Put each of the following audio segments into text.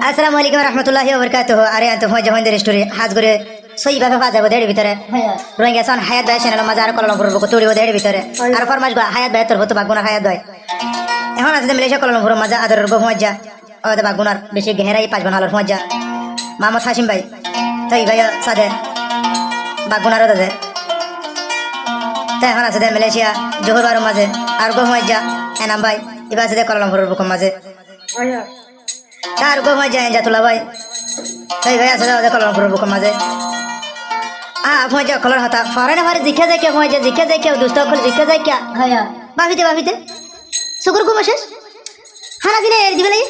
আসসালামু আলাইকুম রহমতুল্লাহি ওয়া বারাকাতুহু। আরে তো হয় যখন রেস্টুরে হাজ করে সই ভাবে বাজাবো দেড় ভিতরে রোহিঙ্গা সন হায়াত ভাই চ্যানেল মাঝে আর কলম করবো তোড়িও দেড় ভিতরে আর ফরমাস গো হায়াত ভাই তোর হতো বাগুনা হায়াত ভাই এখন আছে মালয়েশিয়া কলম করবো মাঝে আদর রব মজ্জা ওদের বাগুনার বেশি গেহেরাই পাঁচ বানালোর মজ্জা মোহাম্মদ হাসিম ভাই তাই ভাই সাদে বাগুনারও দাদে তাই এখন আছে মালয়েশিয়া জোহর বারো মাঝে আর গো মজ্জা এনাম ভাই এবার আছে কলম করবো মাঝে তার গো মজ্জা জাতুলা ভাই তাই ভাই আছে কলম করবো মাঝে মজা কলর হতা ফরেন ফারে জিখে যায় কে মজা জিখে যায় কে দুষ্ট কল জিখে যায় কে হ্যাঁ বাফিতে শুকুর কো মাসে হানা দিলে এর দিবে লাগে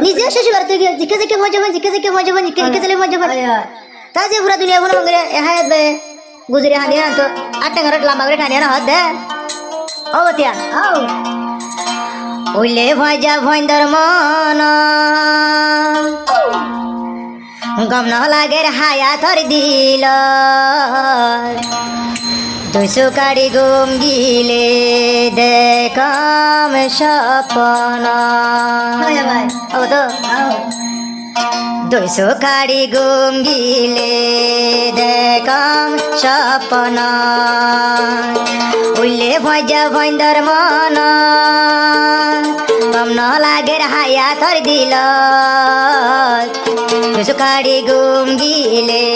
নিজে শেষ বার তুই জিখে যায় কে মজা জিখে চলে মজা তা যে পুরা দুনিয়া বলে মঙ্গরে হায়াত বে গুজরে হানি না তো আটটা ঘর লম্বা করে টানিয়া না হদ দে ও তিয়া আও ওইলে ভজা ভয়ন্দর মন গম ন লাগের হায়া থর দিল দুশো কাড়ি গুম গিলে দেখাম স্বপ্ন ও তো দুশো কাড়ি গুম গিলে দেখাম স্বপ্ন উইলে ভজা ভয়ন্দর মন গম ন লাগের হায়া থর দিল দুশো কাড়ি গুম গিলে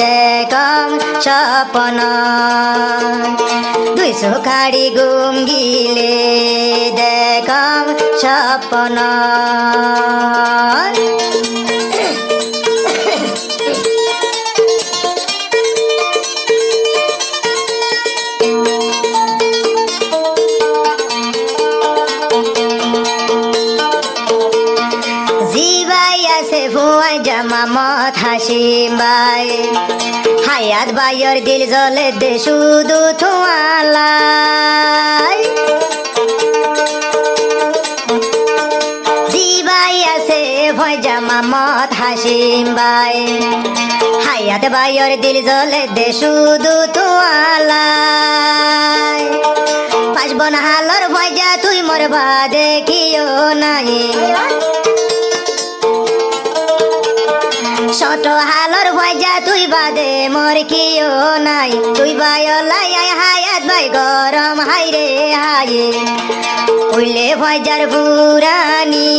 দেখাম স্বপ্ন দুশো কাড়ি গুম গিলে দেখাম স্বপ্ন মামত হাসিম ভাই হায়াত ভাইয়ের দিল জলে দে শুধু থুয়ালাই জিবাই আছে ভয়জা মামত হাসিম ভাই হায়াত ভাইয়ের দিল জলে দে শুধু থুয়ালাই পাঁচব না হালর ভয়জা তুই মোর বাদে কিও নাই ছোট হালর ভয়জা তুই বাদে মোর কিও নাই তুই বায়লাই হায়াত ভাই গরম হাই রে হায়ে উইলে ভয়জার বুরানি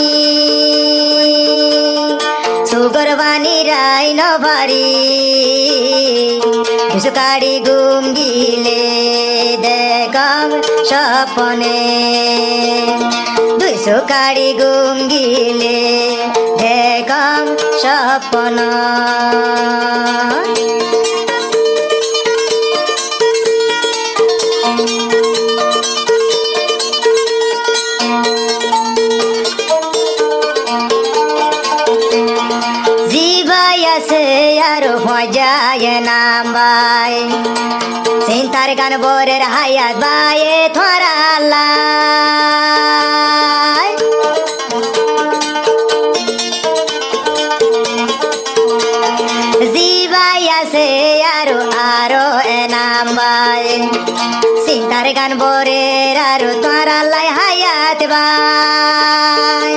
সুগর বানি রাই নভারি দুশো কাড়ি গুম গিলে দেখাম স্বপ্নে দুশো কাড়ি গুম গিলে দেখাম স্বপ্ন জিবাই আছে আর ভজায় নাম ভাই চিন্তার গান বরের হায়াত বায়ে থরালা জিবাই আছে আরো আরো এনাম ভাই চিন্তার গান বরের আরো তোরালাই হায়াত ভাই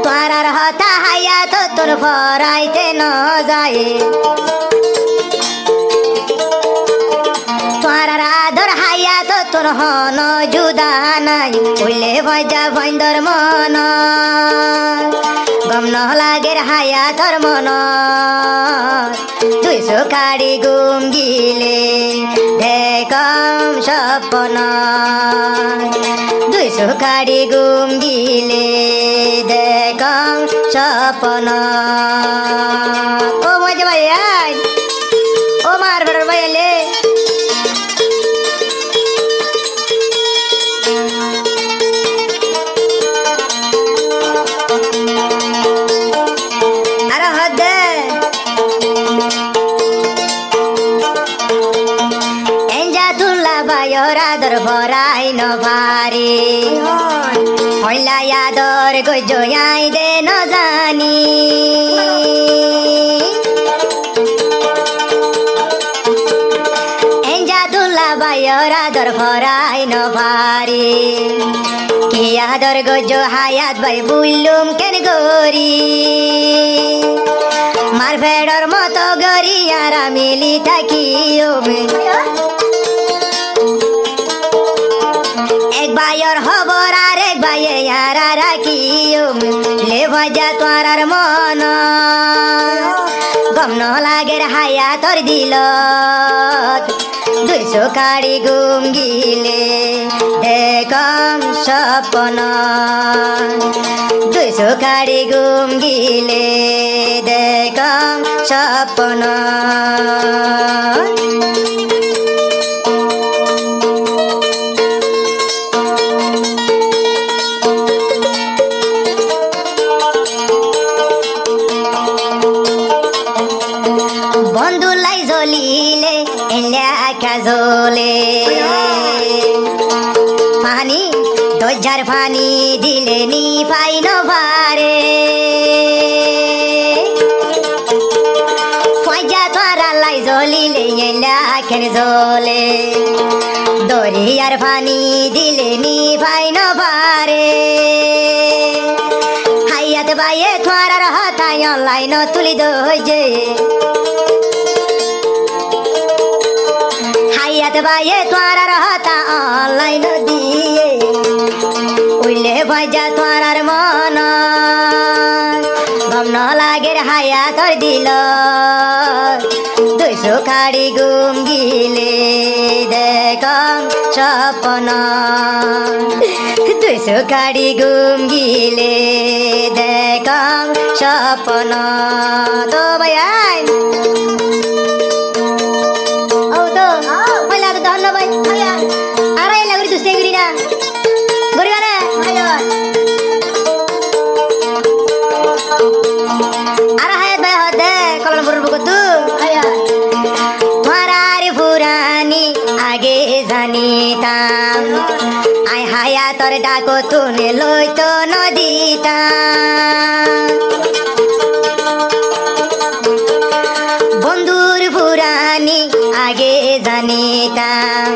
তোরার হতা হায়াত তোর ভরাইতে ন যায় তোরার আদর হায়াত তোর হন জুদা নাই কইলে ভজা ভয়ন্দর মন গম ন লাগের হায়াতর মন দুইশো কাড়ি গুম গিলে দেখাম স্বপ্ন দুইশো কাড়ি গুম গিলে দেখাম স্বপ্ন ও মজা ভাই ও মার বেড়ার ভাই এলে আদর ভরাই নভারি হইলা আদর গজয়াই দে ন জানি এঞ্জা তুলা বায়র আদর ফরাই নভারি কি আদর গজ হায়াত ভাই বুললুম কেন গরি মার ভেড়র মতো গরি আর মিলি থাকি এক ভাইয়ের খবর আর এক ভাইয়ে আর রাখি লে ভজা তোর মন গম ন লাগের হায়াতর দিল 200 কাড়ি গুম গিলে দেখম স্বপ্ন 200 কাড়ি গুম গিলে দেখম স্বপ্ন বন্ধু লাই জ্বলিলে এলাকা জ্বলে পানি দরজার পানি দিলে নি পাই নভারে ফয়জা তোরা লাই জ্বলিলে এলাকার জ্বলে দরিয়ার পানি দিলে নি পাই নভারে হাইয়াত বাইয়ে তোরার হতায় অনলাইন তুলি দোজে হাইয়াত বাইয়ে তোরার হতা অনলাইন দিয়ে উইলে ভজা তোরার মন গম ন লাগের হায়াতর দিল 200 কাড়ি গুম গিলে দেখম স্বপ্ন 200 কাড়ি গুম গিলে দেখম স্বপ্ন তো ভাই ধন্যবাদ আর লাগি দুষ্টাই করি না গরিবা না আর হায়াত ভাই হতে কলম করবো কত মারার পুরানি আগে জানিতাম আই হায়াতর ডাকো তুনে লইতো নদিতাম বন্ধুর পুরানি আগে জানিতাম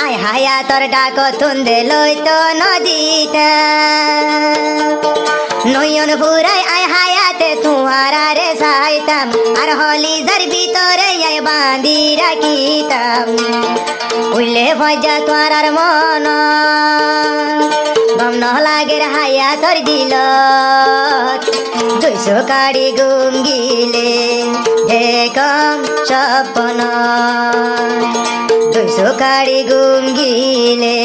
আই হায়াতর ডাকো তুন্দে লইতো নদিতাম নয়ন পুরাই আই হায়াতে তুহারে চাইতাম আর হলিজার ভিতরে আই বাঁধি রাখিতাম উইলে ভজা তোরার মন গম ন লাগের হায়াতর দিল 200 কাড়ি গুম গিলে দেখম স্বপ্ন 200 কাড়ি গুম গিলে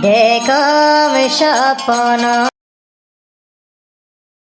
দেখম স্বপ্ন।